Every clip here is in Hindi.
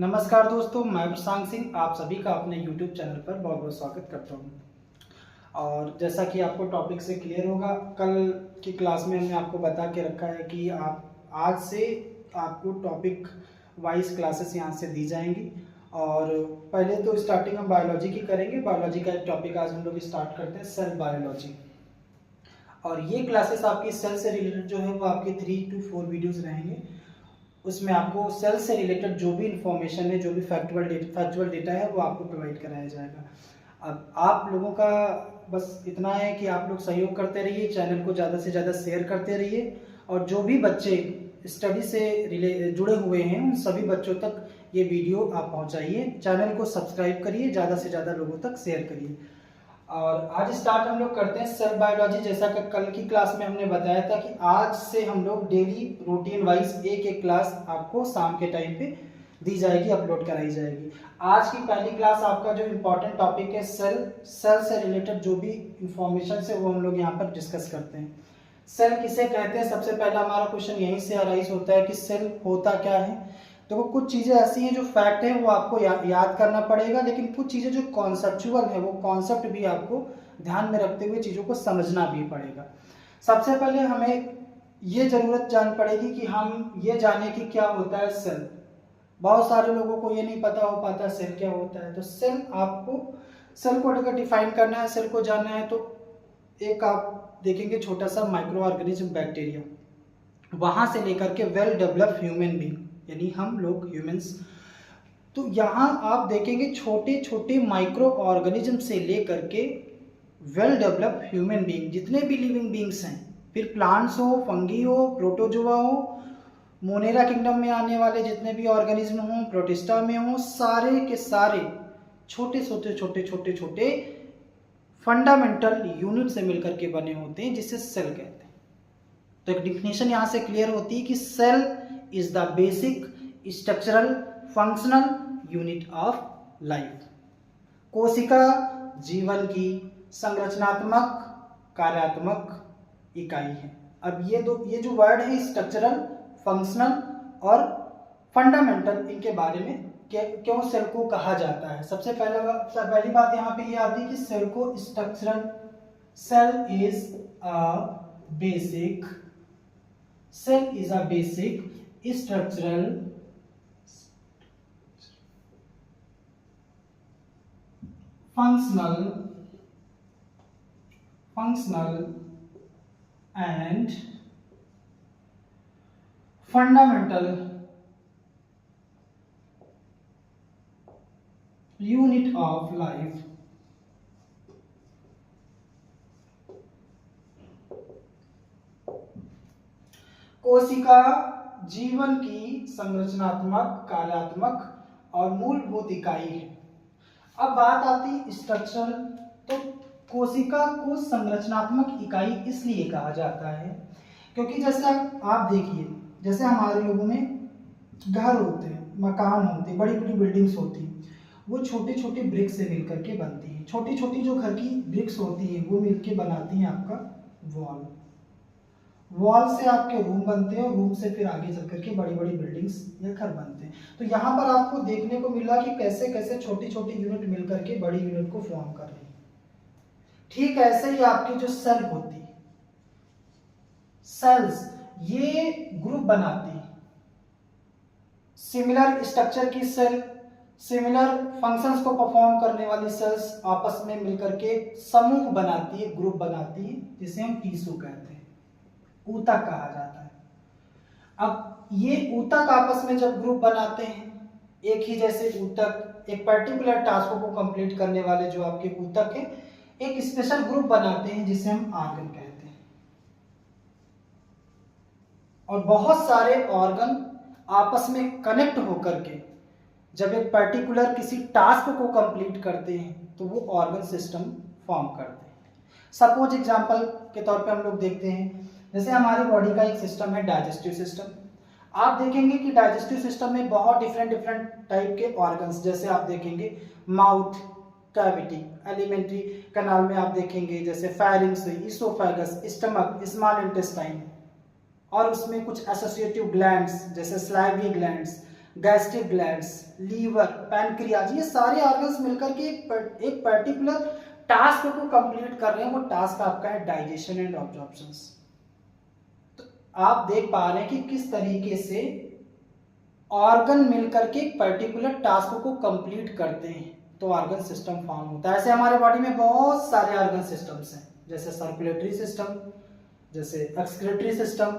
नमस्कार दोस्तों, मैं प्रशांत सिंह आप सभी का अपने YouTube चैनल पर बहुत बहुत स्वागत करता हूं। और जैसा कि आपको टॉपिक से क्लियर होगा, कल की क्लास में हमने आपको बता के रखा है कि आप आज से आपको टॉपिक वाइज क्लासेस यहां से दी जाएंगी। और पहले तो स्टार्टिंग हम बायोलॉजी की करेंगे। बायोलॉजी का एक टॉपिक आज हम लोग स्टार्ट करते हैं, सेल बायोलॉजी। और ये क्लासेस आपकी सेल से रिलेटेड जो है वो आपके 3 to 4 वीडियोज़ रहेंगे। उसमें आपको सेल से रिलेटेड जो भी इंफॉर्मेशन है, जो भी फैक्चुअल डेटा है, वो आपको प्रोवाइड कराया जाएगा। अब आप लोगों का बस इतना है कि आप लोग सहयोग करते रहिए, चैनल को ज़्यादा से ज़्यादा शेयर करते रहिए। और जो भी बच्चे स्टडी से जुड़े हुए हैं उन सभी बच्चों तक ये वीडियो आप पहुंचाइए। चैनल को सब्सक्राइब करिए, ज़्यादा से ज़्यादा लोगों तक शेयर करिए। और आज स्टार्ट हम लोग करते हैं सेल बायोलॉजी। जैसा कि कल की क्लास में हमने बताया था कि आज से हम लोग डेली रूटीन वाइज एक एक क्लास आपको शाम के टाइम पे दी जाएगी, अपलोड कराई जाएगी। आज की पहली क्लास आपका जो इम्पोर्टेंट टॉपिक है सेल से रिलेटेड जो भी इंफॉर्मेशन है वो हम लोग यहाँ पर डिस्कस करते हैं। सेल किसे कहते हैं, सबसे पहला हमारा क्वेश्चन यहीं से अराइज होता है कि सेल होता क्या है। तो कुछ चीज़ें ऐसी हैं जो फैक्ट है वो आपको याद करना पड़ेगा, लेकिन कुछ चीज़ें जो कॉन्सेप्चुअल है वो कॉन्सेप्ट भी आपको ध्यान में रखते हुए चीज़ों को समझना भी पड़ेगा। सबसे पहले हमें ये ज़रूरत जान पड़ेगी कि हम ये जाने कि क्या होता है सेल। बहुत सारे लोगों को ये नहीं पता हो पाता सेल क्या होता है। तो सेल को अगर डिफाइन करना है, सेल को जानना है, तो एक आप देखेंगे छोटा सा माइक्रो ऑर्गेनिज्म बैक्टीरिया, वहाँ से लेकर के वेल डेवलप ह्यूमन बीइंग यानी हम लोग ह्यूमंस, तो यहाँ आप देखेंगे छोटे छोटे माइक्रो ऑर्गेनिज्म से लेकर के वेल डेवलप ह्यूमन बीइंग, जितने भी लिविंग बीइंग्स हैं, फिर प्लांट्स हो, फंगी हो, प्रोटोजोआ हो, मोनेरा किंगडम में आने वाले जितने भी ऑर्गेनिज्म हो, प्रोटिस्टा में हो, सारे के सारे छोटे छोटे छोटे छोटे छोटे फंडामेंटल यूनिट से मिलकर के बने होते हैं, जिसे सेल कहते हैं। तो एक डिफिनेशन यहाँ से क्लियर होती है कि cell is the basic structural functional unit of life। कोशिका जीवन की संरचनात्मक कार्यात्मक इकाई है। अब ये जो वर्ड है स्ट्रक्चरल, फंक्शनल और फंडामेंटल, इनके बारे में क्यों सेल को कहा जाता है। सबसे पहली बात यहाँ पे ये आती है कि सेल को structural, cell is a basic structural, functional and fundamental unit of life। कोशिका जीवन की संरचनात्मक, कार्यात्मक और मूलभूत इकाई है। अब बात आती स्ट्रक्चरल, तो कोशिका को संरचनात्मक इकाई इसलिए कहा जाता है क्योंकि जैसे आप देखिए, जैसे हमारे लोगों में घर होते हैं, मकान होते हैं, बड़ी बड़ी बिल्डिंग्स होती हैं, वो छोटे छोटे ब्रिक्स से मिलकर के बनती हैं। छोटी छोटी जो घर की ब्रिक्स होती हैं वो मिलके बनाती हैं आपका वॉल से आपके रूम बनते हैं, और रूम से फिर आगे चल करके बड़ी बड़ी बिल्डिंग्स या घर बनते हैं। तो यहाँ पर आपको देखने को मिला कि कैसे कैसे छोटी छोटी यूनिट मिलकर के बड़ी यूनिट को फॉर्म कर रही है। ठीक ऐसे ही आपकी जो सेल होती है, सेल्स ये ग्रुप बनाती है। सिमिलर स्ट्रक्चर की सेल, सिमिलर फंक्शंस को परफॉर्म करने वाली सेल्स आपस में मिलकर के समूह बनाती है, ग्रुप बनाती है, जिसे हम टिश्यू कहते हैं, ऊतक कहा जाता है। अब ये ऊतक आपस में जब ग्रुप बनाते हैं, एक ही जैसे ऊतक एक पर्टिकुलर टास्क को कंप्लीट करने वाले जो आपके ऊतक है, एक स्पेशल ग्रुप बनाते हैं जिसे हम ऑर्गन कहते हैं। और बहुत सारे ऑर्गन आपस में कनेक्ट होकर के जब एक पर्टिकुलर किसी टास्क को कंप्लीट करते हैं तो वो ऑर्गन सिस्टम फॉर्म करते हैं। सपोज एग्जांपल के तौर पे हम लोग देखते हैं, जैसे हमारी बॉडी का एक सिस्टम है डाइजेस्टिव सिस्टम। आप देखेंगे कि डाइजेस्टिव सिस्टम में बहुत डिफरेंट टाइप के ऑर्गन्स, जैसे आप देखेंगे माउथ कैविटी, एलिमेंट्री कैनाल में आप देखेंगे जैसे pharynx, oesophagus, stomach, small intestine, और उसमें कुछ एसोसिएटिव ग्लैंड्स जैसे salivary glands, gastric glands, liver, pancreas, ये सारे ऑर्गन्स मिलकर के एक पर्टिकुलर टास्क को कंप्लीट कर रहे हैं। वो टास्क आपका है डाइजेशन एंड ऑब्जॉर्प्शन। तो आप देख पा रहे हैं कि किस तरीके से ऑर्गन मिलकर के एक पर्टिकुलर टास्क को कंप्लीट करते हैं तो ऑर्गन सिस्टम फॉर्म होता है। ऐसे हमारे बॉडी में बहुत सारे ऑर्गन सिस्टम्स हैं, जैसे सर्कुलेटरी सिस्टम, जैसे एक्सक्रीटरी सिस्टम,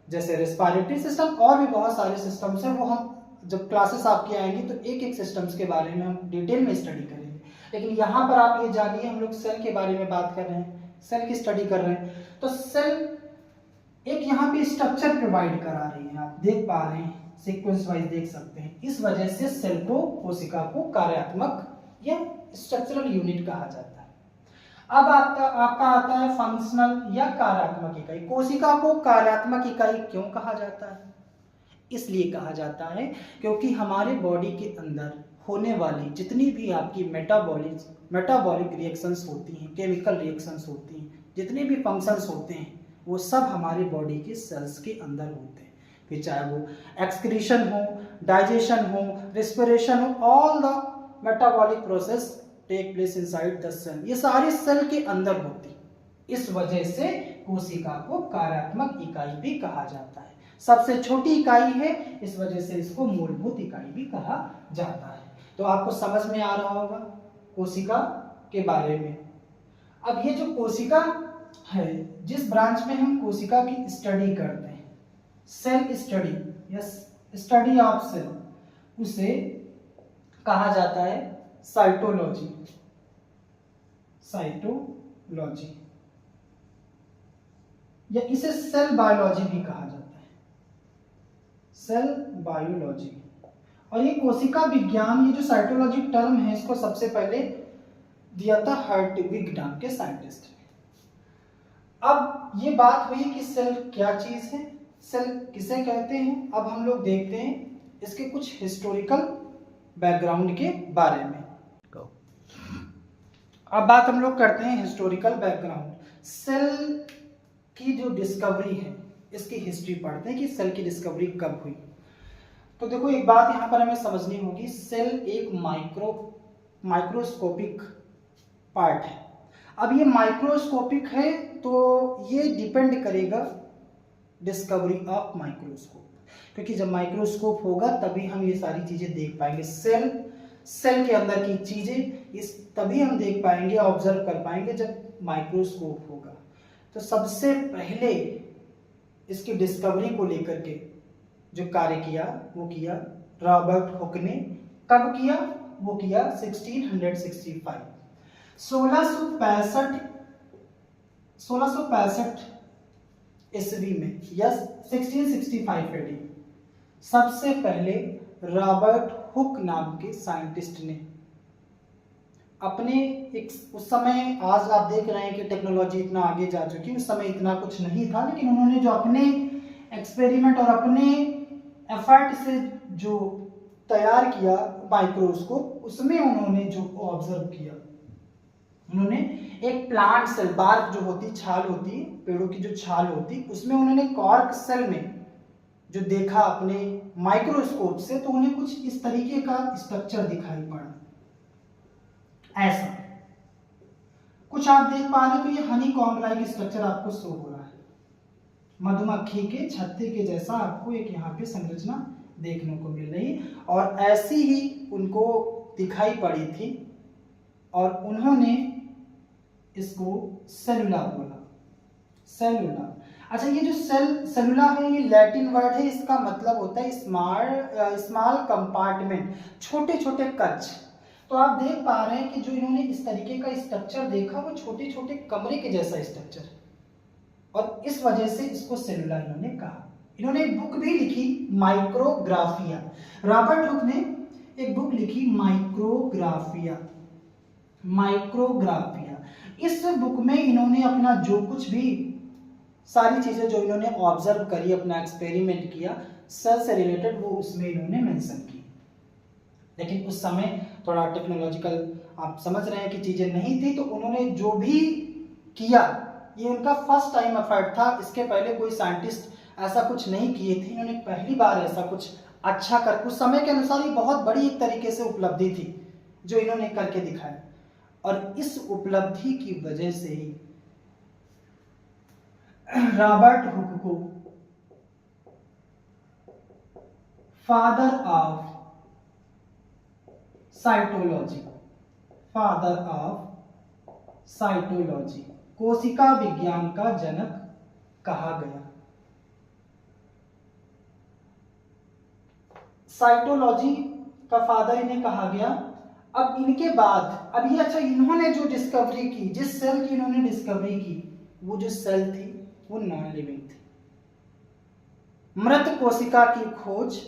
जैसे रेस्पिरेटरी सिस्टम, और भी बहुत सारे सिस्टम्स हैं। वो हम जब क्लासेस आपकी आएंगी तो एक एक सिस्टम्स के बारे में हम डिटेल में स्टडी करेंगे। लेकिन यहाँ पर आप ये जानिए, हम लोग सेल के बारे में बात कर रहे हैं, सेल की स्टडी कर रहे हैं। तो सेल एक यहाँ पे स्ट्रक्चर प्रोवाइड करा रही है, आप देख पा रहे हैं, सीक्वेंस वाइज देख सकते हैं। इस वजह से सेल को, कोशिका को कार्यात्मक या स्ट्रक्चरल यूनिट कहा जाता है। अब आपका आता है फंक्शनल या कार्यात्मक इकाई। कोशिका को कार्यात्मक इकाई क्यों कहा जाता है? इसलिए कहा जाता है क्योंकि हमारे बॉडी के अंदर होने वाली जितनी भी आपकी मेटाबॉलिक रिएक्शंस होती हैं, केमिकल रिएक्शंस होती हैं, जितने भी फंक्शंस होते हैं, वो सब हमारे बॉडी के सेल्स के अंदर होते हैं। फिर चाहे वो एक्सक्रीशन हो, डाइजेशन हो, रेस्पिरेशन हो, all the metabolic process take place inside the cell, ये सारी सेल के अंदर होती। इस वजह से कोशिका को कार्यात्मक इकाई भी कहा जाता है। सबसे छोटी इकाई है, इस वजह से इसको मूलभूत इकाई भी कहा जाता है। तो आपको समझ में आ रहा होगा कोशिका के बारे में। अब ये जो कोशिका है, जिस ब्रांच में हम कोशिका की स्टडी करते हैं, सेल स्टडी या स्टडी ऑफ सेल, उसे कहा जाता है साइटोलॉजी। साइटोलॉजी या इसे सेल बायोलॉजी भी कहा जाता है, सेल बायोलॉजी। और ये कोशिका विज्ञान, ये जो साइटोलॉजी टर्म है, इसको सबसे पहले दिया था हर्टविग नाम के साइंटिस्ट ने। अब ये बात हुई कि सेल क्या चीज है, सेल किसे कहते हैं। अब हम लोग देखते हैं इसके कुछ हिस्टोरिकल बैकग्राउंड के बारे में। अब बात हम लोग करते हैं हिस्टोरिकल बैकग्राउंड। सेल की जो डिस्कवरी है, इसकी हिस्ट्री पढ़ते हैं कि सेल की डिस्कवरी कब हुई। तो देखो, एक बात यहाँ पर हमें समझनी होगी, सेल एक माइक्रोस्कोपिक पार्ट है। अब ये माइक्रोस्कोपिक है तो ये डिपेंड करेगा डिस्कवरी ऑफ माइक्रोस्कोप, क्योंकि जब माइक्रोस्कोप होगा तभी हम ये सारी चीजें देख पाएंगे। सेल के अंदर की चीजें इस तभी हम देख पाएंगे, ऑब्जर्व कर पाएंगे जब माइक्रोस्कोप होगा। तो सबसे पहले इसकी डिस्कवरी को लेकर के जो कार्य किया वो किया रॉबर्ट हुक ने। कब किया? वो किया 1665 1665 ईस्वी में या 1665 एडी। सबसे पहले रॉबर्ट हुक नाम के साइंटिस्ट ने अपने उस समय, आज आप देख रहे हैं कि टेक्नोलॉजी इतना आगे जा चुकी, उस समय इतना कुछ नहीं था, लेकिन उन्होंने जो अपने एक्सपेरिमेंट और अपने एफर्ट से जो तैयार किया माइक्रोस्कोप, उसमें उन्होंने जो ऑब्जर्व किया, उन्होंने एक प्लांट सेल, बार्क जो होती, छाल होती, पेड़ों की जो छाल होती, उसमें उन्होंने कॉर्क सेल में जो देखा अपने माइक्रोस्कोप से, तो उन्हें कुछ इस तरीके का स्ट्रक्चर दिखाई पड़ा। ऐसा कुछ आप देख पा रहे हो, तो ये हनी कॉम्ब लाइक स्ट्रक्चर आपको शो हो रहा है। मधुमक्खी के छत्ते के जैसा आपको एक यहाँ पे संरचना देखने को मिल रही, और ऐसी ही उनको दिखाई पड़ी थी, और उन्होंने इसको सेलुला बोला। सेलुला, अच्छा, ये जो सेलुला है, ये लैटिन वर्ड है, इसका मतलब होता है स्मॉल कंपार्टमेंट, छोटे छोटे कक्ष। तो आप देख पा रहे हैं कि जो इन्होंने इस तरीके का स्ट्रक्चर देखा, वो छोटे छोटे कमरे के जैसा स्ट्रक्चर, और इस वजह से इसको सेलुला इन्होंने कहा। इन्होंने एक बुक भी लिखी, माइक्रोग्राफिया। रॉबर्ट हुक ने एक बुक लिखी, माइक्रोग्राफिया। इस बुक में इन्होंने अपना जो कुछ भी सारी चीजें जो इन्होंने ऑब्जर्व करी, अपना एक्सपेरिमेंट किया सेल से रिलेटेड, वो उसमें इन्होंने मेंशन की। लेकिन उस समय थोड़ा टेक्नोलॉजिकल, आप समझ रहे हैं कि चीजें नहीं थी, तो उन्होंने जो भी किया, ये उनका फर्स्ट टाइम एफर्ट था। इसके पहले कोई साइंटिस्ट ऐसा कुछ नहीं किए थे, इन्होंने पहली बार ऐसा कुछ अच्छा कर, कुछ समय के अनुसार ये बहुत बड़ी एक तरीके से उपलब्धि थी जो इन्होंने करके दिखाया, और इस उपलब्धि की वजह से ही रॉबर्ट हुक को father of cytology, father of cytology, कोशिका विज्ञान का जनक कहा गया। साइटोलॉजी का फादर इन्हें कहा गया। अब इनके बाद, अब ये अच्छा, इन्होंने जो डिस्कवरी की, जिस सेल की इन्होंने डिस्कवरी की, वो जो सेल थी वो नॉन लिविंग थी। मृत कोशिका की खोज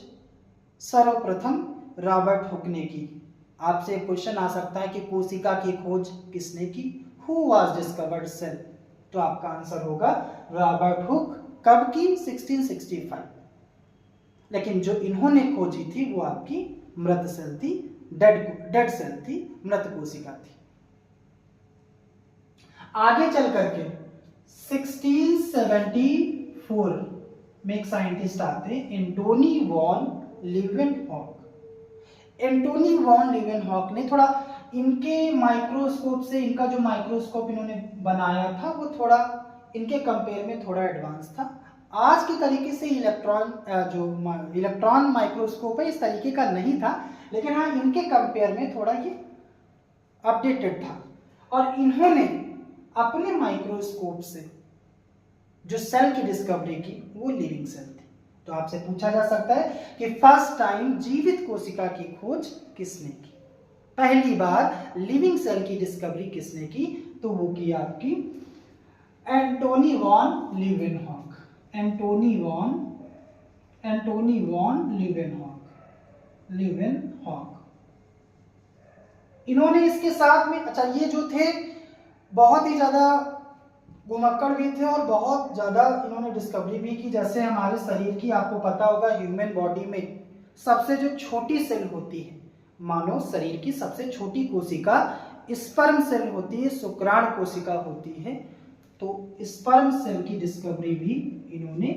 सर्वप्रथम रॉबर्ट हुक ने की। आपसे एक क्वेश्चन आ सकता है कि कोशिका की खोज किसने की, हु वाज डिस्कवर्ड सेल, तो आपका आंसर होगा रॉबर्ट हुक। कब की? 1665। लेकिन जो इन्होंने खोजी थी वो आपकी मृत सेल थी, डेड सेल थी, मृत कोशिका थी। आगे चल करके 1674 में एक साइंटिस्ट आते हैं, Antony von Leeuwenhoek. Antony von Leeuwenhoek ने थोड़ा इनके माइक्रोस्कोप से, इनका जो माइक्रोस्कोप इन्होंने बनाया था वो थोड़ा इनके कंपेयर में थोड़ा एडवांस था। आज के तरीके से इलेक्ट्रॉन माइक्रोस्कोप है इस तरीके का नहीं था, लेकिन हाँ इनके कंपेयर में थोड़ा ये अपडेटेड था। और इन्होंने अपने माइक्रोस्कोप से जो सेल की डिस्कवरी की वो लिविंग सेल थी। तो आपसे पूछा जा सकता है कि फर्स्ट टाइम जीवित कोशिका की खोज किसने की, पहली बार लिविंग सेल की डिस्कवरी किसने की, तो वो की आपकी Antony von Leeuwenhoek. Antony von Leeuwenhoek. इन्होंने इसके साथ में, अच्छा ये जो थे बहुत ही ज्यादा घुमक्कड़ भी थे और बहुत ज्यादा इन्होंने डिस्कवरी भी की। जैसे हमारे शरीर की, आपको पता होगा ह्यूमन बॉडी में सबसे जो छोटी सेल होती है, मानव शरीर की सबसे छोटी कोशिका स्पर्म सेल होती है, शुक्राणु कोशिका होती है। तो स्पर्म सेल की डिस्कवरी भी इन्होंने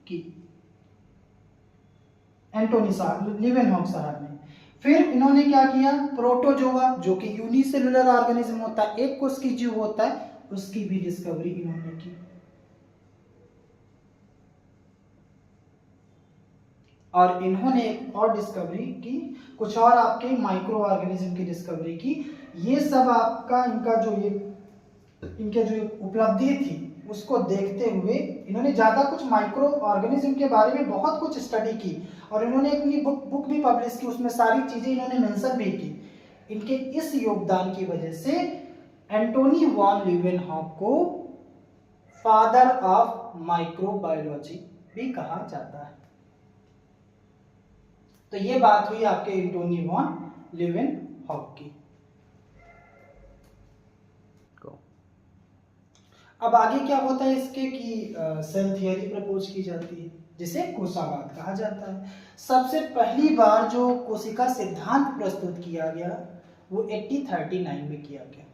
की एंटोनी लीवेनहॉक साहब ने। फिर इन्होंने क्या किया, प्रोटोजोआ जो कि यूनिसेलुलर ऑर्गेनिज्म होता है, एक कोश की जीव होता है, उसकी भी डिस्कवरी इन्होंने की। और इन्होंने एक और डिस्कवरी की, कुछ और आपके माइक्रो ऑर्गेनिज्म की डिस्कवरी की। ये सब आपका इनके जो उपलब्धि थी उसको देखते हुए इन्होंने ज्यादा कुछ माइक्रो ऑर्गेनिज्म के बारे में बहुत कुछ स्टडी की, और इन्होंने अपनी बुक भी पब्लिश की, उसमें सारी चीजें इन्होंने मेंशन भी की। इनके इस योगदान की वजह से एंटोनी वॉन लीवेनहॉक को फादर ऑफ माइक्रोबायोलॉजी भी कहा जाता है। तो ये बात हुई आपके एंटोनी वॉन लीवेनहॉक की। अब आगे क्या होता है इसके कि सेल थियरी प्रपोज की जाती है, जिसे कोशावाद कहा जाता है। सबसे पहली बार जो कोशिका सिद्धांत प्रस्तुत किया गया वो 1839 में किया गया।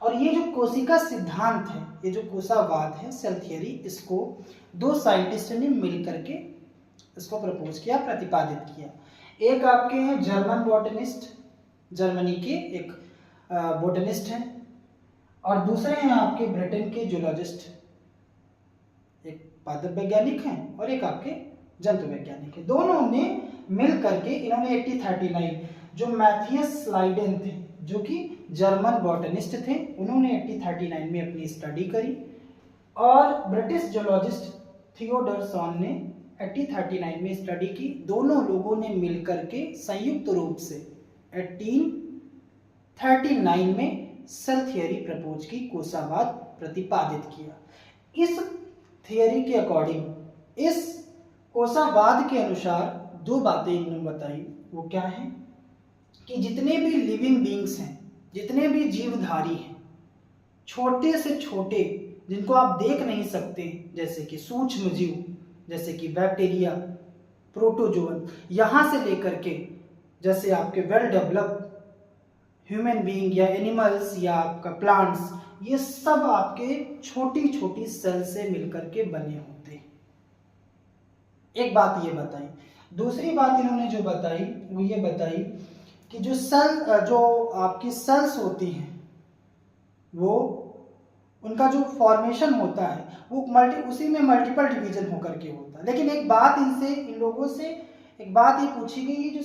और ये जो कोशिका सिद्धांत है, ये जो कोशावाद है, सेल थियरी, इसको दो साइंटिस्ट ने मिल करके इसको प्रपोज किया, प्रतिपादित किया। एक आपके हैं जर्मन बॉटनिस्ट, जर्मनी के एक बॉटनिस्ट हैं, और दूसरे हैं आपके ब्रिटेन के जूलॉजिस्ट, एक पादप वैज्ञानिक हैं और एक आपके जंतु वैज्ञानिक हैं। दोनों ने मिल करके इन्होंने 1839, जो मैथियस स्लाइडेन थे जो कि जर्मन बॉटनिस्ट थे, उन्होंने 1839 में अपनी स्टडी करी, और ब्रिटिश जूलॉजिस्ट थियोडर सॉन ने 1839 में स्टडी की। दोनों लोगों ने मिलकर के संयुक्त रूप से 1839 में सेल थियरी प्रपोज की, कोशावाद प्रतिपादित किया। इस थियरी के अकॉर्डिंग, इस कोशावाद के अनुसार दो बातें इन्होंने बताई। वो क्या है कि जितने भी लिविंग बींग्स हैं, जितने भी जीवधारी हैं, छोटे से छोटे जिनको आप देख नहीं सकते, जैसे कि सूक्ष्म जीव, जैसे कि बैक्टीरिया, प्रोटोजोअन, यहां से लेकर के जैसे आपके वेल डेवलप्ड ह्यूमन बीइंग या एनिमल्स या आपका प्लांट्स, ये सब आपके छोटी छोटी सेल से मिलकर के बने होते हैं। एक बात ये बताइए, दूसरी बात इन्होंने जो बताई वो ये बताई कि जो आपकी सेल्स होती हैं वो उनका जो फॉर्मेशन होता है वो उसी में मल्टीपल डिवीजन होकर के होता है। लेकिन एक बात इन लोगों से एक बात ये पूछी गई है,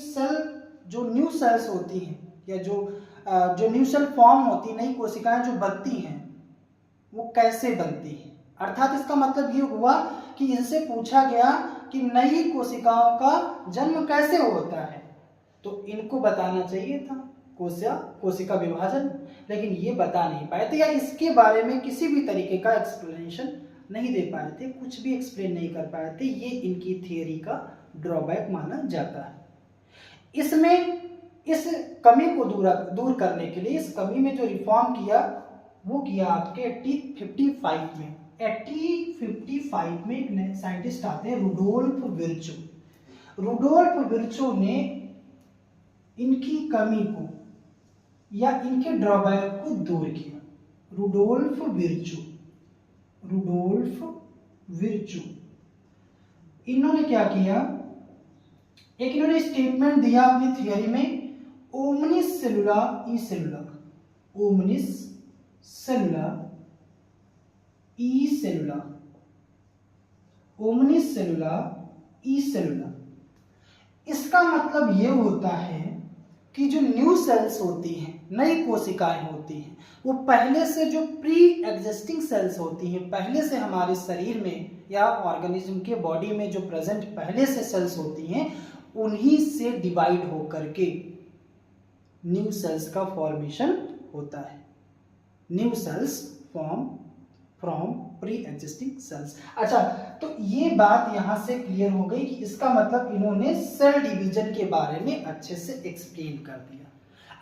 जो न्यू सेल्स होती हैं या जो न्यू सेल फॉर्म होती है, नई कोशिकाएं जो बनती हैं वो कैसे बनती हैं। अर्थात इसका मतलब ये हुआ कि इनसे पूछा गया कि नई कोशिकाओं का जन्म कैसे होता है, तो इनको बताना चाहिए था कोशिका विभाजन, लेकिन ये बता नहीं पाए थे या इसके बारे में किसी भी तरीके का एक्सप्लेनेशन नहीं दे पाए थे, कुछ भी एक्सप्लेन नहीं कर पाए थे। ये इनकी थियरी का ड्रॉबैक माना जाता है। इसमें इस कमी को दूर करने के लिए इस कमी में जो रिफॉर्म किया वो किया आपके 1855 में। 1855 में एक नए साइंटिस्ट आते हैं रुडोल्फ विर्चो। रुडोल्फ विर्चो ने इनकी कमी को या इनके ड्रॉबैक को दूर किया। रुडोल्फ विर्चो इन्होंने क्या किया, एक इन्होंने स्टेटमेंट दिया अपनी थियरी में, ओमनिस सेलुला ई सेलुला, ओमनिस सेलुला ई सेलुला, ओमनिस सेलुला ई सेलुला। इसका मतलब ये होता है कि जो न्यू सेल्स होती हैं, नई कोशिकाएं होती हैं, वो पहले से जो प्री एग्जिस्टिंग सेल्स होती हैं, पहले से हमारे शरीर में या ऑर्गेनिज्म के बॉडी में जो प्रेजेंट पहले से सेल्स होती हैं, उन्हीं से डिवाइड होकर के न्यू सेल्स का फॉर्मेशन होता है। New cells form from pre existing cells. अच्छा, तो ये बात यहां से क्लियर हो गई कि इसका मतलब इन्होंने सेल डिवीजन के बारे में अच्छे से एक्सप्लेन कर दिया।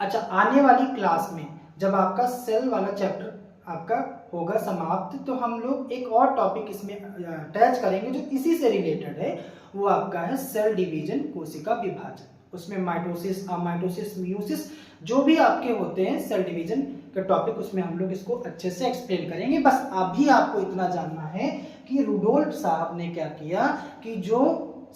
अच्छा, आने वाली क्लास में जब आपका सेल वाला चैप्टर आपका होगा समाप्त, तो हम लोग एक और टॉपिक इसमें अटैच करेंगे जो इसी से रिलेटेड है, वो आपका है सेल डिवीजन, कोशिका विभाजन। उसमें माइटोसिस, अमाइटोसिस, मियोसिस जो भी आपके होते हैं सेल डिवीजन के टॉपिक, उसमें हम लोग इसको अच्छे से एक्सप्लेन करेंगे। बस अभी आपको इतना जानना है कि रुडोल्फ साहब ने क्या किया कि जो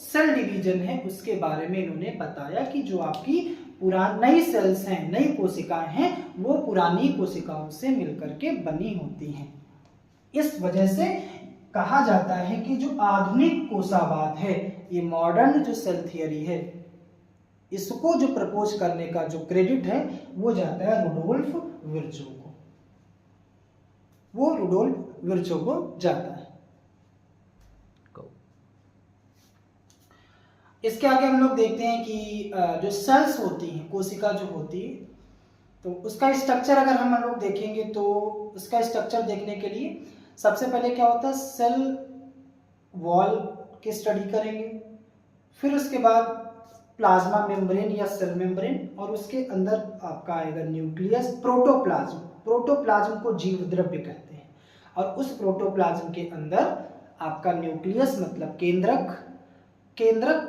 सेल डिवीजन है उसके बारे में इन्होंने बताया कि जो आपकी नई सेल्स हैं, नई कोशिकाएं हैं, वो पुरानी कोशिकाओं से मिलकर के बनी होती हैं। इस वजह से कहा जाता है कि जो आधुनिक कोशावाद है, ये मॉडर्न जो सेल थियरी है, इसको जो प्रपोज करने का जो क्रेडिट है वो जाता है रुडोल्फ विर्चो को, वो रुडोल्फ विर्चो को जाता है। इसके आगे हम लोग देखते हैं कि जो सेल्स होती हैं, कोशिका जो होती है, तो उसका स्ट्रक्चर अगर हम लोग देखेंगे तो उसका स्ट्रक्चर देखने के लिए सबसे पहले क्या होता है, सेल वॉल की स्टडी करेंगे, फिर उसके बाद प्लाज्मा मेम्ब्रेन या सेल मेम्ब्रेन, और उसके अंदर आपका आएगा न्यूक्लियस, प्रोटोप्लाज्म। प्रोटोप्लाज्म को जीव द्रव्य कहते हैं, और उस प्रोटोप्लाज्म के अंदर आपका न्यूक्लियस मतलब केंद्रक,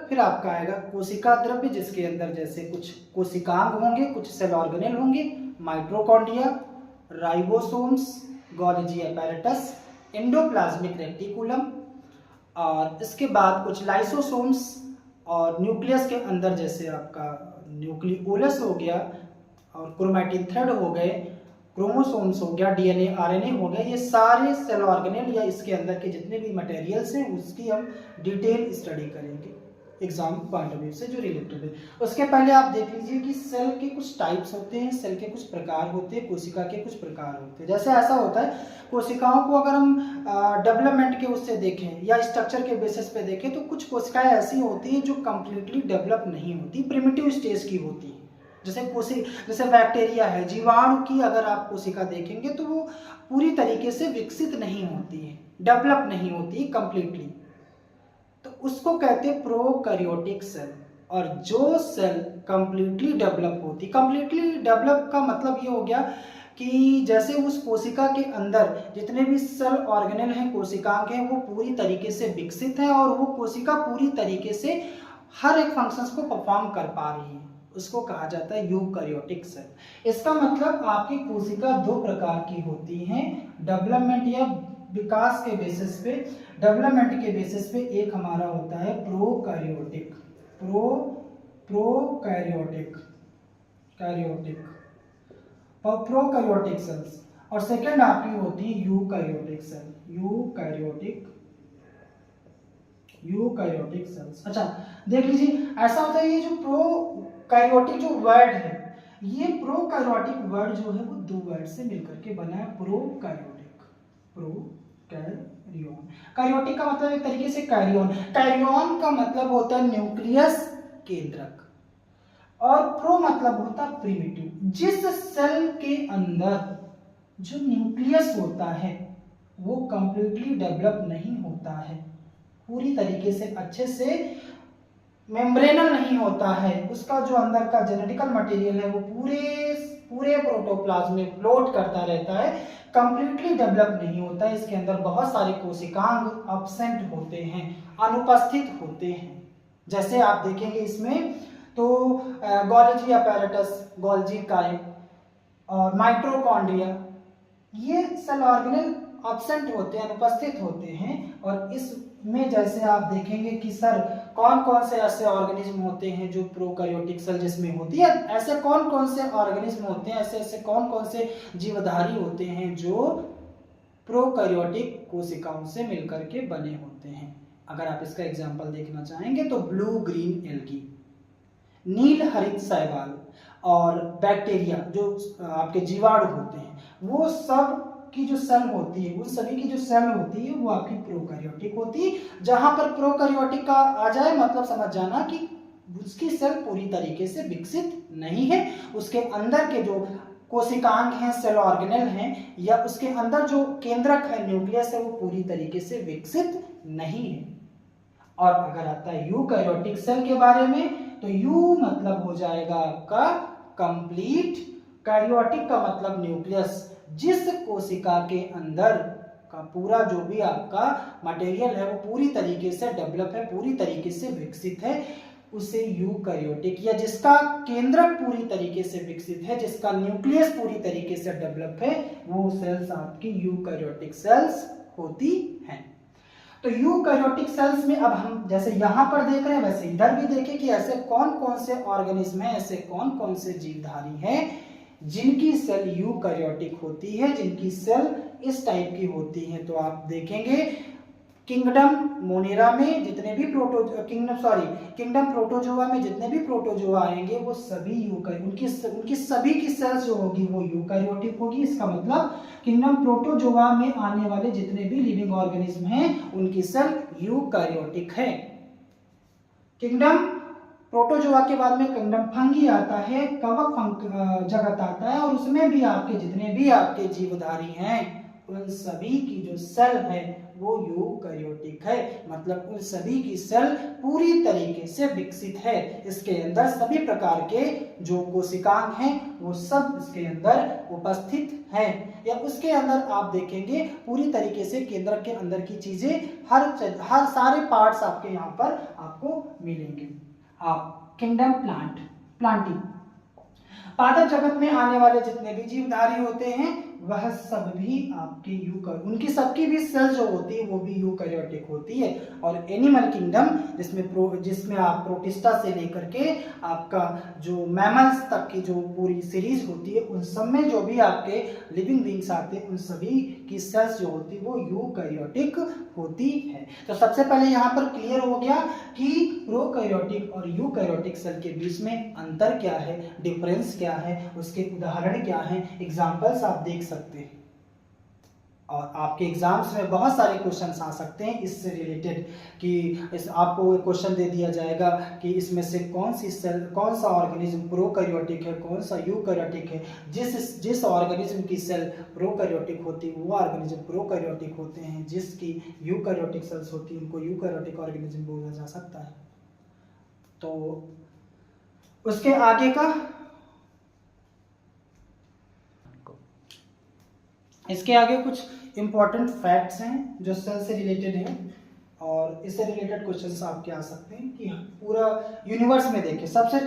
फिर आपका आएगा कोशिका द्रव्य, जिसके अंदर जैसे कुछ कोशिकांग होंगे, कुछ सेल ऑर्गेनेल होंगे, mitochondria, ribosomes, Golgi apparatus, endoplasmic reticulum, और इसके बाद कुछ लाइसोसोम्स, और न्यूक्लियस के अंदर जैसे आपका न्यूक्लियोलस हो गया, और क्रोमैटिन थ्रेड हो गए, क्रोमोसोम्स हो गया, डीएनए आरएनए हो गया, ये सारे सेल ऑर्गेनेल या इसके अंदर के जितने भी मटेरियल्स हैं उसकी हम डिटेल स्टडी करेंगे एग्जाम पॉइंट ऑफ व्यू से जो रिलेटेड है। उसके पहले आप देख लीजिए कि सेल के कुछ टाइप्स होते हैं, सेल के कुछ प्रकार होते हैं, कोशिका के कुछ प्रकार होते हैं। जैसे ऐसा होता है, कोशिकाओं को अगर हम डेवलपमेंट के उससे देखें या स्ट्रक्चर के बेसिस पे देखें, तो कुछ कोशिकाएं ऐसी होती हैं जो कम्प्लीटली डेवलप नहीं होती, प्रिमिटिव स्टेज की होती है। जैसे बैक्टीरिया है, जीवाणु की अगर आप कोशिका देखेंगे तो वो पूरी तरीके से विकसित नहीं होती है, डेवलप नहीं होती कंप्लीटली, तो उसको कहते हैं प्रोकैरियोटिक सेल। और जो सेल कंप्लीटली डेवलप होती, कंप्लीटली डेवलप का मतलब ये हो गया कि जैसे उस कोशिका के अंदर जितने भी सेल ऑर्गेनेल हैं, कोशिकांग हैं, वो पूरी तरीके से विकसित हैं और वो कोशिका पूरी तरीके से हर एक फंक्शंस को परफॉर्म कर पा रही है, उसको कहा जाता है यूकैरियोटिक सेल। इसका मतलब आपकी कोशिका दो प्रकार की होती हैं, डेवलपमेंट या विकास के बेसिस पे, डेवलपमेंट के बेसिस पे एक हमारा होता है प्रोकैरियोटिक, प्रोकैरियोटिक प्रोकैरियोटिक सेल्स, और सेकंड आपकी होती है यूकैरियोटिक सेल, यूकैरियोटिक सेल्स। अच्छा देख लीजिए, ऐसा होता है ये जो प्रोकैरियोटिक जो वर्ड है, ये प्रोकैरियोटिक वर्ड जो है वो दो वर्ड से मिलकर के बना है, कैरियोटिक का मतलब एक तरीके से कैरियन का मतलब होता है न्यूक्लियस, केंद्रक, और प्रो मतलब होता है प्रिमिटिव। जिस सेल के अंदर जो न्यूक्लियस होता है वो कंप्लीटली डेवलप नहीं होता है, पूरी तरीके से अच्छे से मेम्ब्रेनल नहीं होता है, उसका जो अंदर का जेनेटिकल मटेरियल है वो पूरे प्रोटोप्लाज्म में फ्लोट करता रहता है, कंप्लीटली डेवलप नहीं होता है, इसके अंदर बहुत सारे कोशिकांग अब्सेंट होते हैं, अनुपस्थित होते हैं। जैसे आप देखेंगे इसमें तो गोल्गी अपैरेटस, गोल्गी काय और माइटोकॉन्ड्रिया, ये सेल ऑर्गेनेल एब्सेंट होते हैं, अनुपस्थित होते हैं। और इसमें जैसे आप देखेंगे कि सर कौन कौन से ऐसे ऑर्गेनिज्म होते हैं जो प्रोकैरियोटिक सेल जिसमें होती है, ऐसे कौन कौन से ऑर्गेनिज्म होते हैं, ऐसे कौन कौन से जीवधारी होते हैं जो प्रोकैरियोटिक कोशिकाओं से मिलकर के बने होते हैं। अगर आप इसका एग्जाम्पल देखना चाहेंगे तो ब्लू ग्रीन एल्गी, नील हरित शैवाल और बैक्टीरिया जो आपके जीवाणु होते हैं, वो सब की जो सेल होती है, उन सभी की जो सेल होती है वो आपकी प्रोकैरियोटिक होती है। जहां पर प्रोकैरियोटिक का आ जाए मतलब समझ जाना कि उसकी सेल पूरी तरीके से विकसित नहीं है, उसके अंदर के जो कोशिकांग हैं, सेल ऑर्गेनेल हैं, या उसके अंदर जो केंद्रक है, न्यूक्लियस है, वो पूरी तरीके से विकसित नहीं है। और अगर आता है यूकैरियोटिक सेल के बारे में, तो यू मतलब हो जाएगा आपका कंप्लीट, कैरियोटिक का मतलब न्यूक्लियस, जिस कोशिका के अंदर का पूरा जो भी आपका मटेरियल है वो पूरी तरीके से डेवलप है, पूरी तरीके से विकसित है, उसे यूकैरियोटिक, या जिसका केंद्रक पूरी तरीके से विकसित है, जिसका न्यूक्लियस पूरी तरीके से डेवलप है, वो सेल्स आपकी यूकैरियोटिक सेल्स होती हैं। तो यूकैरियोटिक सेल्स में अब हम जैसे यहां पर देख रहे हैं वैसे इधर भी देखें कि ऐसे कौन कौन से ऑर्गेनिज्म हैं, ऐसे कौन कौन से जीवधारी हैं जिनकी सेल यूकैरियोटिक होती है, जिनकी सेल इस टाइप की होती है। तो आप देखेंगे किंगडम मोनेरा में जितने भी किंगडम प्रोटोजोआ में जितने भी प्रोटोजोआ आएंगे वो सभी उनकी सभी की सेल्स जो होगी वो यूकैरियोटिक होगी। इसका मतलब किंगडम प्रोटोजोआ में आने वाले जितने भी लिविंग ऑर्गेनिज्म हैं उनकी सेल यूकैरियोटिक है। किंगडम प्रोटोजोआ के बाद में किंगडम फंगी आता है, कवक जगत आता है, और उसमें भी आपके जितने भी आपके जीवधारी हैं उन सभी की जो सेल है वो यूकैरियोटिक है, मतलब उन सभी की सेल पूरी तरीके से विकसित है। इसके अंदर सभी प्रकार के जो कोशिकांग हैं वो सब इसके अंदर उपस्थित हैं, या उसके अंदर आप देखेंगे पूरी तरीके से केंद्र के अंदर की चीजें हर सारे पार्ट्स आपके यहाँ पर आपको मिलेंगे। आप किंगडम प्लांटी, पादप जगत में आने वाले जितने भी जीवधारी होते हैं वह सब भी आपके उनकी सबकी भी सेल जो होती है वो भी यूकैरियोटिक होती है। और एनिमल किंगडम जिसमें आप प्रोटिस्टा से लेकर के आपका जो मैमल्स तक की जो पूरी सीरीज होती है उन सब में जो भी आपके लिविंग बींग्स आते हैं उन सभी की सेल्स जो होती है वो यूकैरियोटिक होती है। तो सबसे पहले यहाँ पर क्लियर हो गया कि प्रोकैरियोटिक और यूकैरियोटिक सेल के बीच में अंतर क्या है, डिफरेंस क्या है, उसके उदाहरण क्या हैं, एग्जांपल्स आप देख सकते हैं। और आपके एग्जाम्स में बहुत सारे क्वेश्चंस आ सकते हैं इससे रिलेटेड, कि आपको क्वेश्चन दे दिया जाएगा कि इसमें से कौन सा ऑर्गेनिज्म प्रोकैरियोटिक है, कौन सा यूकैरियोटिक है। जिस ऑर्गेनिज्म की सेल प्रोकैरियोटिक होती है वो ऑर्गेनिज्म प्रोकैरियोटिक होते हैं, जिसकी यूकैरियोटिक सेल्स होती है उनको यूकैरियोटिक ऑर्गेनिज्म बोला जा सकता है। तो उसके आगे का इसके आगे कुछ इंपॉर्टेंट फैक्ट्स हैं जो सेल से रिलेटेड हैं, और इससे रिलेटेड क्वेश्चंस आपके आ सकते हैं कि पूरा यूनिवर्स में देखें सबसे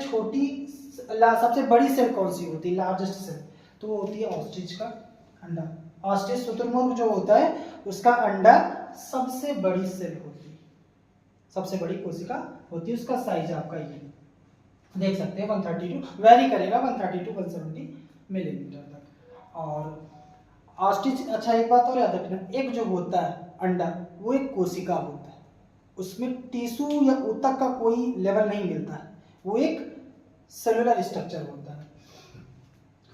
बड़ी सेल कौन सी होती है, लार्जेस्ट सेल, तो वो होती है ऑस्ट्रिच का अंडा। ऑस्ट्रिच शुतुरमुर्ग जो होता है उसका अंडा सबसे बड़ी सेल होती है, सबसे बड़ी कोशिका होती है। उसका साइज आपका ये देख सकते हैं 132, वेरी करेगा 130 to 170 मिलीमीटर तक। और ऑस्टिच, अच्छा एक बात और याद रखना, एक जो होता है अंडा वो एक कोशिका होता है, उसमें टिश्यू या ऊतक का कोई लेवल नहीं मिलता है, वो एक सेलुलर स्ट्रक्चर होता है।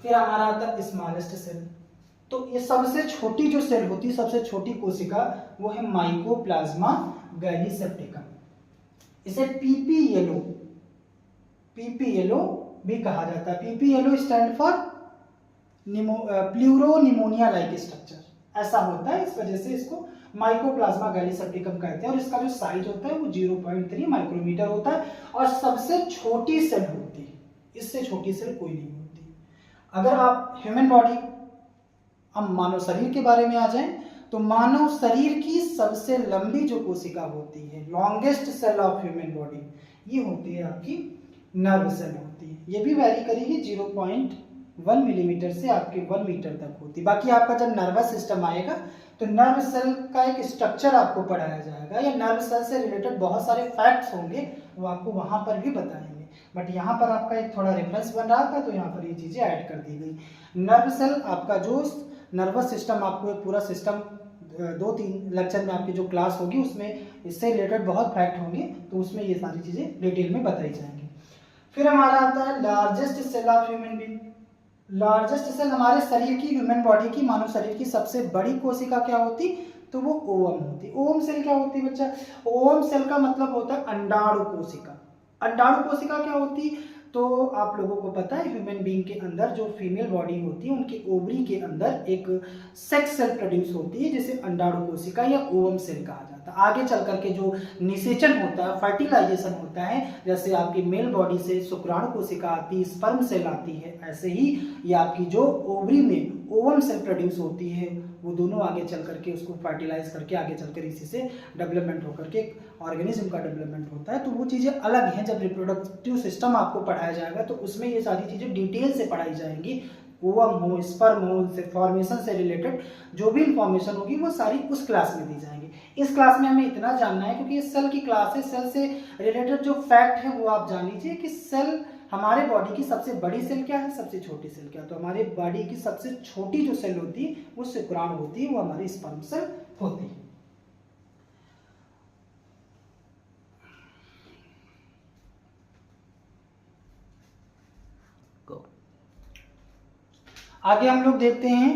फिर हमारा आता है स्मॉलेस्ट सेल। तो ये सबसे छोटी जो सेल होती है, सबसे छोटी कोशिका, वो है माइकोप्लाज्मा गैलीसेप्टिकम। इसे पीपी येलो भी कहा जाता है। PP yellow stand for pleuropneumonia like structure, ऐसा होता है, इस वजह से इसको माइकोप्लाज्मा गैलीसेप्टिकम कहते हैं। और इसका जो साइज होता है वो 0.3 माइक्रोमीटर होता है और सबसे छोटी सेल होती है, इससे छोटी सेल कोई नहीं होती। अगर आप ह्यूमन बॉडी, हम मानव शरीर के बारे में आ जाएं, तो मानव शरीर की सबसे लंबी जो कोशिका होती है, longest cell of human body, ये होती है आपकी नर्व सेल होती है। ये भी वैरी करेगी 0.1 मिलीमीटर से आपके 1 मीटर तक होती है। बाकी आपका जब नर्वस सिस्टम आएगा तो नर्व सेल का एक स्ट्रक्चर आपको पढ़ाया जाएगा, या नर्व सेल से रिलेटेड बहुत सारे फैक्ट्स होंगे, वो आपको वहां पर भी बताएंगे। बट यहाँ पर आपका एक थोड़ा रेफरेंस बन रहा था, तो यहाँ पर ये चीजें ऐड कर दी गई। नर्व सेल आपका जो नर्वस सिस्टम, आपको एक पूरा सिस्टम 2-3 लेक्चर में आपकी जो क्लास होगी उसमें इससे रिलेटेड बहुत फैक्ट होंगे, तो उसमें ये सारी चीजें डिटेल में बताई जाएंगी। फिर हमारा आता है largest cell of human being. Largest cell हमारे शरीर की, ह्यूमन बॉडी की, मानव शरीर की सबसे बड़ी कोशिका क्या होती, तो वो ओवम होती। ओवम सेल क्या होती है बच्चा? ओवम सेल का मतलब होता है अंडाणु कोशिका। अंडाणु कोशिका क्या होती, तो आप लोगों को पता है ह्यूमन बीइंग के अंदर जो फीमेल बॉडी होती है, उनकी ओवरी के अंदर एक सेक्स सेल प्रोड्यूस होती है, जिसे अंडाणु कोशिका या ओवम सेल कहा जाता है। आगे चल करके जो निषेचन होता है, फर्टिलाइजेशन होता है, जैसे आपकी मेल बॉडी से शुक्राणु कोशिका आती है, स्पर्म सेल आती है, ऐसे ही ये आपकी जो ओवरी में ओवम सेल प्रोड्यूस होती है, वो दोनों आगे चल करके उसको फर्टिलाइज करके आगे चलकर इसी से डेवलपमेंट होकर के एक ऑर्गेनिज्म का डेवलपमेंट होता है। तो वो चीज़ें अलग हैं। जब रिप्रोडक्टिव सिस्टम आपको पढ़ाया जाएगा तो उसमें ये सारी चीज़ें डिटेल से पढ़ाई जाएंगी। ओवम हो, स्पर्म हो, से फॉर्मेशन से रिलेटेड जो भी इंफॉर्मेशन होगी वो सारी उस क्लास में दी जाएंगी। इस क्लास में हमें इतना जानना है, क्योंकि ये सेल की क्लास है, सेल से रिलेटेड जो फैक्ट है वो आप जान लीजिए कि सेल, हमारे बॉडी की सबसे बड़ी सेल क्या है, सबसे छोटी सेल क्या है। तो हमारे बॉडी की सबसे छोटी जो सेल होती है वो शुक्राणु होती है, वो हमारी स्पर्म सेल होती है। आगे हम लोग देखते हैं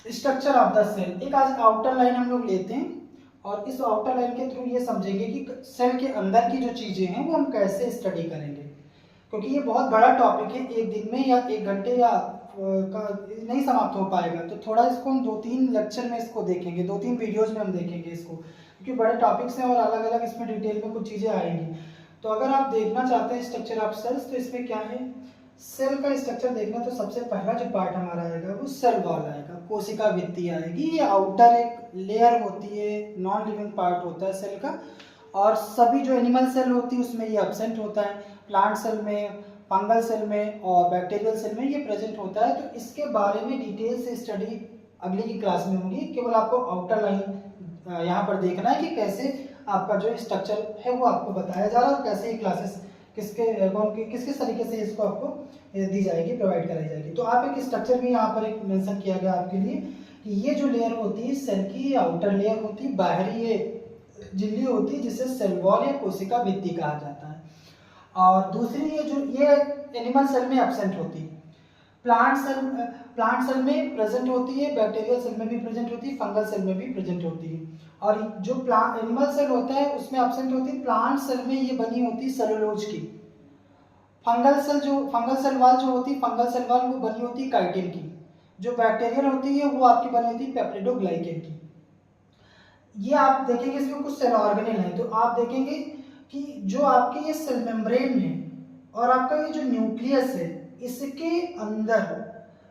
स्ट्रक्चर ऑफ द सेल। एक आज आउटर लाइन हम लोग लेते हैं और इस आउटर लाइन के थ्रू ये समझेंगे कि सेल के अंदर की जो चीजें हैं वो हम कैसे स्टडी करेंगे, क्योंकि ये बहुत बड़ा टॉपिक है। एक दिन में या 1 घंटे या नहीं समाप्त हो पाएगा, तो थोड़ा इसको हम 2-3 लेक्चर में इसको देखेंगे, 2-3 वीडियोज में हम देखेंगे इसको, क्योंकि बड़े टॉपिक्स हैं और अलग अलग इसमें डिटेल में कुछ चीज़ें आएंगी। तो अगर आप देखना चाहते हैं स्ट्रक्चर ऑफ सेल्स, तो इसमें क्या है, सेल का स्ट्रक्चर देखना, तो सबसे पहला जो पार्ट हमारा आएगा वो सेल वॉल आएगा, कोशिका भित्ति आएगी। ये आउटर एक लेयर होती है, नॉन लिविंग पार्ट होता है सेल का, और सभी जो एनिमल सेल होती है उसमें ये एब्सेंट होता है, प्लांट सेल में, फंगल सेल में और बैक्टीरियल सेल में ये प्रेजेंट होता है। तो इसके बारे में डिटेल से स्टडी अगली की क्लास में होगी। केवल आपको आउटर लाइन यहाँ पर देखना है कि कैसे आपका जो स्ट्रक्चर है वो आपको बताया जा रहा है और कैसे ये क्लासेस किस किस तरीके से इसको आपको दी जाएगी, प्रोवाइड कराई जाएगी। तो आप एक स्ट्रक्चर भी यहाँ पर एक मेंशन किया गया आपके लिए कि ये जो लेयर होती है सेल की, आउटर लेयर होती है, बाहरी ये झिल्ली होती है जिसे सेल वॉल या कोशिका भित्ति कहा जाता है। और दूसरी ये एनिमल सेल में एब्सेंट होती है, प्लांट सेल में प्रेजेंट होती है, बैक्टीरियल सेल में भी प्रेजेंट होती है, फंगल सेल में भी प्रेजेंट होती है। और जो एनिमल सेल होता है उसमें एब्सेंट होती है। प्लांट सेल में ये बनी होती है सेलुलोज की। फंगल सेल वाल जो होती है, फंगल सेल वाल वो बनी होती है काइटिन की। जो बैक्टीरियल होती है वो आपकी बनी होती है पेप्टिडोग्लाइकेन की। ये आप देखेंगे इसमें कुछ सेल ऑर्गेनेल है, तो आप देखेंगे कि जो आपके ये सेल मेम्ब्रेन है और आपका ये जो न्यूक्लियस है, इसके अंदर,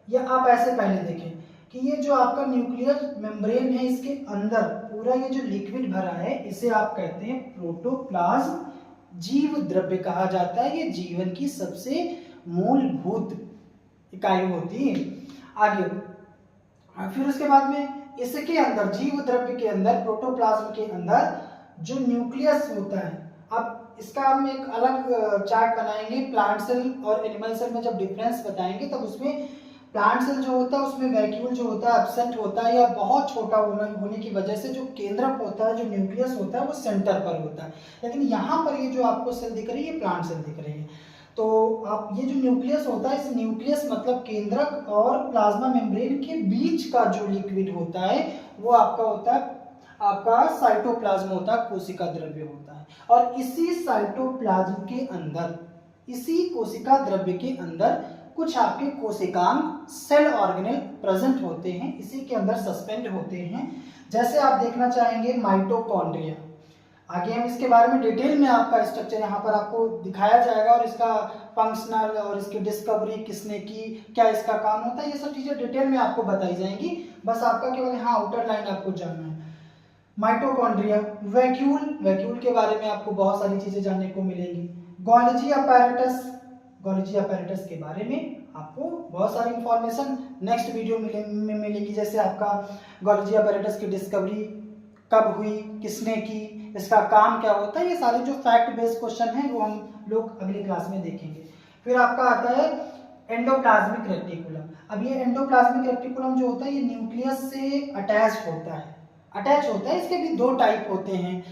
या आप ऐसे पहले देखें कि ये जो आपका न्यूक्लियर मेम्ब्रेन है, इसके अंदर पूरा ये जो लिक्विड भरा है, इसे आप कहते हैं प्रोटोप्लाज्म। जीव द्रव्य कहा जाता है, ये जीवन की सबसे मूलभूत इकाई होती है। आगे फिर उसके बाद में इसके अंदर, जीव द्रव्य के अंदर, प्रोटोप्लाज्म के अंदर जो न्यूक्लियस होता है, अब इसका हम एक अलग चार्ट बनाएंगे प्लांट सेल और एनिमल सेल में जब डिफरेंस बताएंगे तब उसमें प्लांट सेल जो होता है उसमें वैक्यूल जो होता है एब्सेंट होता है या बहुत छोटा होने की वजह से जो केंद्रक होता है, जो न्यूक्लियस होता है वो सेंटर पर होता है। लेकिन यहाँ पर ये जो आपको सेल दिख रही है ये प्लांट सेल दिख रही है। तो आप ये जो न्यूक्लियस होता है, इस न्यूक्लियस मतलब केंद्रक और प्लाज्मा मेम्ब्रेन के बीच का जो लिक्विड होता है वो आपका होता है आपका साइटोप्लाज्म होता है, कोशिका द्रव्य होता है। और इसी साइटोप्लाज्म के अंदर, इसी कोशिका द्रव्य के अंदर कुछ आपके कोशिकांग सेल ऑर्गेनेल प्रेजेंट होते हैं, इसी के अंदर सस्पेंड होते हैं। जैसे आप देखना चाहेंगे माइटोकॉन्ड्रिया, आगे हम इसके बारे में डिटेल में आपका स्ट्रक्चर यहाँ पर आपको दिखाया जाएगा और इसका फंक्शनल और इसकी डिस्कवरी किसने की, क्या इसका काम होता है, ये सब चीजें डिटेल में आपको बताई जाएंगी। बस आपका केवल यहाँ आउटर लाइन आपको जानना है। माइटोकॉन्ड्रिया, वैक्यूल के बारे में आपको बहुत सारी चीजें जानने को मिलेंगी। गोल्गी अपैरेटस के बारे में आपको बहुत सारी इंफॉर्मेशन नेक्स्ट वीडियो में मिलेगी। जैसे आपका गोल्गी अपैरेटस की डिस्कवरी कब हुई, किसने की, इसका काम क्या होता है, ये सारे जो फैक्ट बेस्ड क्वेश्चन हैं वो हम लोग अगली क्लास में देखेंगे। फिर आपका आता है एंडोप्लाज्मिक रेटिकुलम। अब ये एंडोप्लाज्मिक रेटिकुलम जो होता है ये न्यूक्लियस से अटैच होता है। इसके भी दो टाइप होते हैं,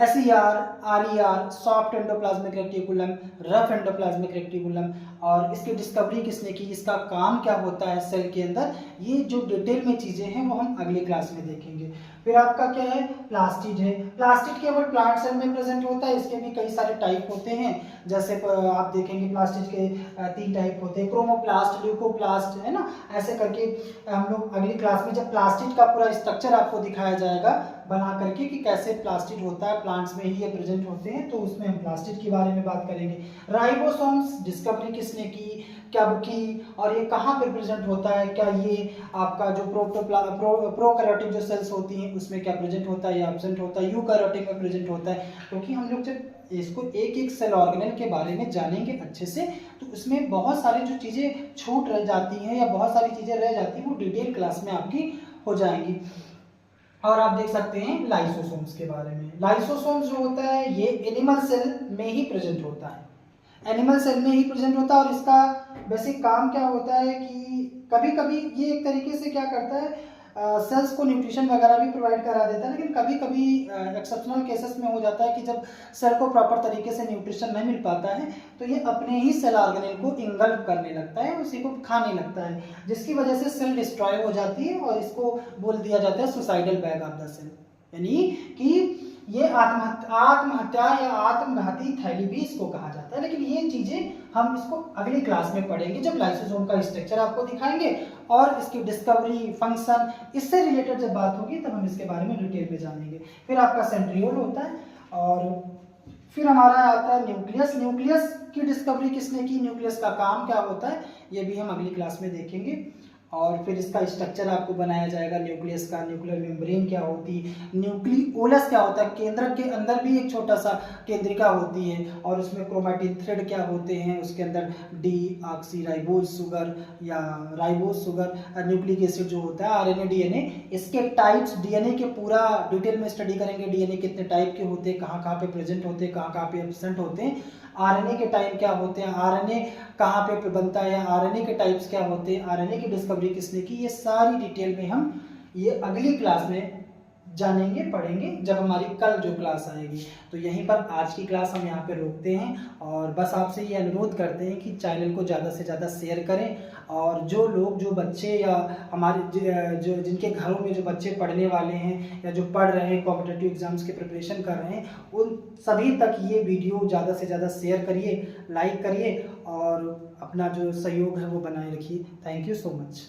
SER, RER, soft endoplasmic reticulum, rough endoplasmic reticulum. और इसकी डिस्कवरी किसने की, इसका काम क्या होता है सेल के अंदर, ये जो डिटेल में चीजें हैं वो हम अगली क्लास में देखेंगे। फिर आपका क्या है, प्लास्टिड है। प्लास्टिड केवल प्लांट सेल में प्रेजेंट होता है, इसके भी कई सारे टाइप होते हैं। जैसे आप देखेंगे प्लास्टिड के 3 टाइप होते हैं, क्रोमोप्लास्ट, ल्यूकोप्लास्ट, है ना। ऐसे करके हम लोग अगली क्लास में जब प्लास्टिड का पूरा स्ट्रक्चर आपको दिखाया जाएगा बना करके कि कैसे प्लास्टिड होता है, प्लांट्स में ही ये प्रेजेंट होते हैं, तो उसमें हम प्लास्टिड के बारे में बात करेंगे। राइबोसोम्स, डिस्कवरी किसने की, कब की, और ये कहाँ पे प्रेजेंट होता है, क्या ये आपका जो प्रोकैरियोटिक जो सेल्स होती हैं उसमें क्या प्रेजेंट होता है या एब्सेंट होता है, यूकैरियोटिक में प्रेजेंट होता है। क्योंकि हम लोग जब इसको एक एक सेल ऑर्गेनेल के बारे में जानेंगे अच्छे से तो उसमें बहुत सारी जो चीज़ें छूट रह जाती हैं या बहुत सारी चीज़ें रह जाती हैं वो डिटेल क्लास में आपकी हो जाएंगी। और आप देख सकते हैं लाइसोसोम्स के बारे में। लाइसोसोम्स जो होता है ये एनिमल सेल में ही प्रेजेंट होता है, एनिमल सेल में ही प्रेजेंट होता है। और इसका बेसिक काम क्या होता है कि कभी कभी ये एक तरीके से क्या करता है, सेल्स को न्यूट्रिशन वगैरह भी प्रोवाइड करा देता है। लेकिन कभी कभी एक्सेप्शनल केसेस में हो जाता है कि जब सेल को प्रॉपर तरीके से न्यूट्रिशन नहीं मिल पाता है तो ये अपने ही सेल ऑर्गेनेल को इंगल्फ करने लगता है, उसी को खाने लगता है, जिसकी वजह से सेल डिस्ट्रॉय हो जाती है और इसको बोल दिया जाता है suicidal bag of the cell, यानी कि ये आत्महत्या या आत्मघाती थैली भी इसको कहा जाता है। लेकिन ये चीजें हम इसको अगली क्लास में पढ़ेंगे जब लाइसोसोम का स्ट्रक्चर आपको दिखाएंगे और इसकी डिस्कवरी, फंक्शन, इससे रिलेटेड जब बात होगी तब हम इसके बारे में डिटेल में जानेंगे। फिर आपका सेंट्रियोल होता है और फिर हमारा आता है न्यूक्लियस। न्यूक्लियस की डिस्कवरी किसने की, न्यूक्लियस का काम क्या होता है, ये भी हम अगली क्लास में देखेंगे। और फिर इसका स्ट्रक्चर आपको बनाया जाएगा न्यूक्लियस का, न्यूक्लियर मेम्ब्रेन क्या होती, न्यूक्लियोलस क्या होता है, केंद्रक के अंदर भी एक छोटा सा केंद्रिका होती है और उसमें क्रोमैटिन थ्रेड क्या होते हैं, उसके अंदर डीऑक्सीराइबोज शुगर या राइबोज शुगर, न्यूक्लिक एसिड जो होता है, आरएनए, डीएनए, इसके टाइप्स, डीएनए के पूरा डिटेल में स्टडी करेंगे। डीएनए कितने टाइप के होते हैं, कहाँ कहाँ पे प्रेजेंट होते हैं, कहाँ कहाँ पे एब्सेंट होते हैं, आरएनए के टाइप क्या होते हैं, आरएनए कहाँ पे बनता है, आरएनए के टाइप्स क्या होते हैं, आरएनए की डिस्कवरी किसने की, ये सारी डिटेल में हम ये अगली क्लास में जानेंगे, पढ़ेंगे जब हमारी कल जो क्लास आएगी। तो यहीं पर आज की क्लास हम यहाँ पे रोकते हैं और बस आपसे ये अनुरोध करते हैं कि चैनल को ज़्यादा से ज़्यादा शेयर करें और जो लोग, जो बच्चे या हमारे जो जिनके घरों में जो बच्चे पढ़ने वाले हैं या जो पढ़ रहे हैं, कॉम्पिटिटिव एग्जाम्स की प्रिपरेशन कर रहे हैं, उन सभी तक ये वीडियो ज़्यादा से ज़्यादा शेयर करिए, लाइक करिए और अपना जो सहयोग है वो बनाए रखिए। Thank you so much.